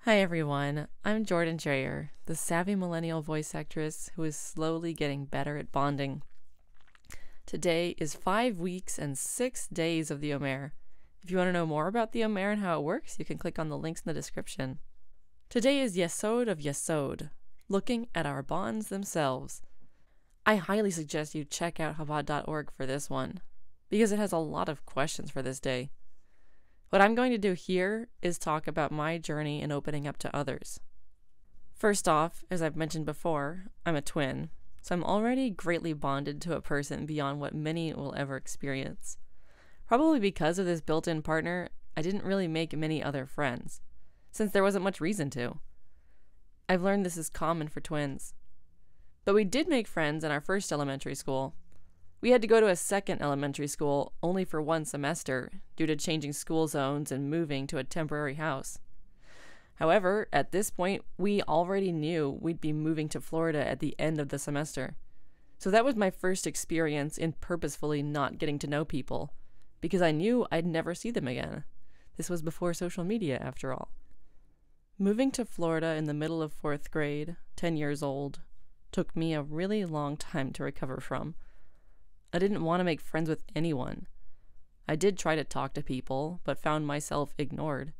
Hi everyone, I'm Jordan Dreyer, the savvy millennial voice actress who is slowly getting better at bonding. Today is 5 weeks and 6 days of the Omer. If you want to know more about the Omer and how it works, you can click on the links in the description. Today is Yesod of Yesod, looking at our bonds themselves. I highly suggest you check out Chabad.org for this one, because it has a lot of questions for this day. What I'm going to do here is talk about my journey in opening up to others. First off, as I've mentioned before, I'm a twin, so I'm already greatly bonded to a person beyond what many will ever experience. Probably because of this built-in partner, I didn't really make many other friends, since there wasn't much reason to. I've learned this is common for twins. But we did make friends in our first elementary school. We had to go to a second elementary school only for 1 semester due to changing school zones and moving to a temporary house. However, at this point, we already knew we'd be moving to Florida at the end of the semester. So that was my first experience in purposefully not getting to know people, because I knew I'd never see them again. This was before social media, after all. Moving to Florida in the middle of 4th grade, 10 years old, took me a really long time to recover from. I didn't want to make friends with anyone. I did try to talk to people, but found myself ignored.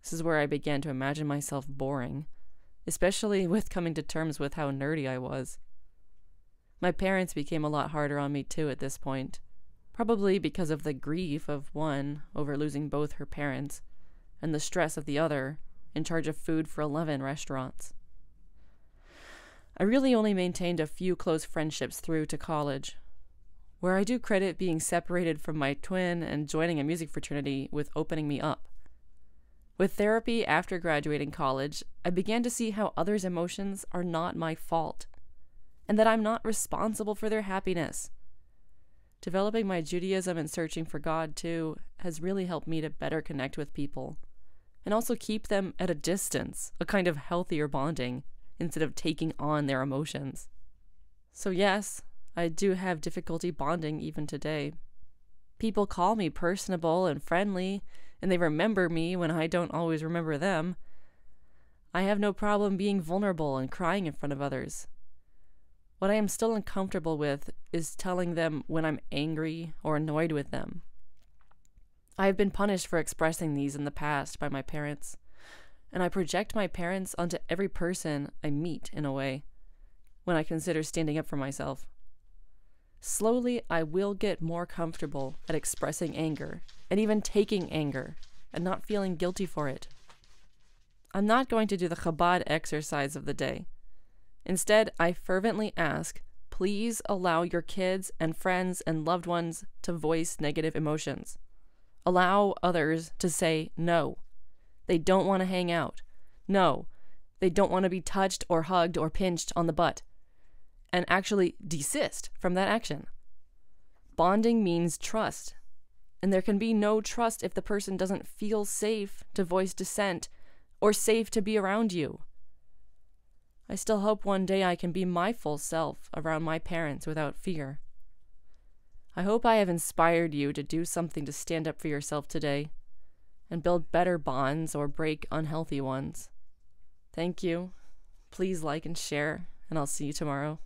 This is where I began to imagine myself boring, especially with coming to terms with how nerdy I was. My parents became a lot harder on me too at this point, probably because of the grief of one over losing both her parents, and the stress of the other in charge of food for 11 restaurants. I really only maintained a few close friendships through to college, where I do credit being separated from my twin and joining a music fraternity with opening me up. With therapy after graduating college, I began to see how others' emotions are not my fault, and that I'm not responsible for their happiness. Developing my Judaism and searching for God, too, has really helped me to better connect with people, and also keep them at a distance, a kind of healthier bonding, instead of taking on their emotions. So yes, I do have difficulty bonding even today. People call me personable and friendly, and they remember me when I don't always remember them. I have no problem being vulnerable and crying in front of others. What I am still uncomfortable with is telling them when I'm angry or annoyed with them. I have been punished for expressing these in the past by my parents, and I project my parents onto every person I meet in a way, when I consider standing up for myself. Slowly, I will get more comfortable at expressing anger, and even taking anger, and not feeling guilty for it. I'm not going to do the Chabad exercise of the day. Instead, I fervently ask, please allow your kids and friends and loved ones to voice negative emotions. Allow others to say no. They don't want to hang out. No, they don't want to be touched or hugged or pinched on the butt. And actually desist from that action. Bonding means trust, and there can be no trust if the person doesn't feel safe to voice dissent or safe to be around you. I still hope one day I can be my full self around my parents without fear. I hope I have inspired you to do something to stand up for yourself today and build better bonds or break unhealthy ones. Thank you. Please like and share, and I'll see you tomorrow.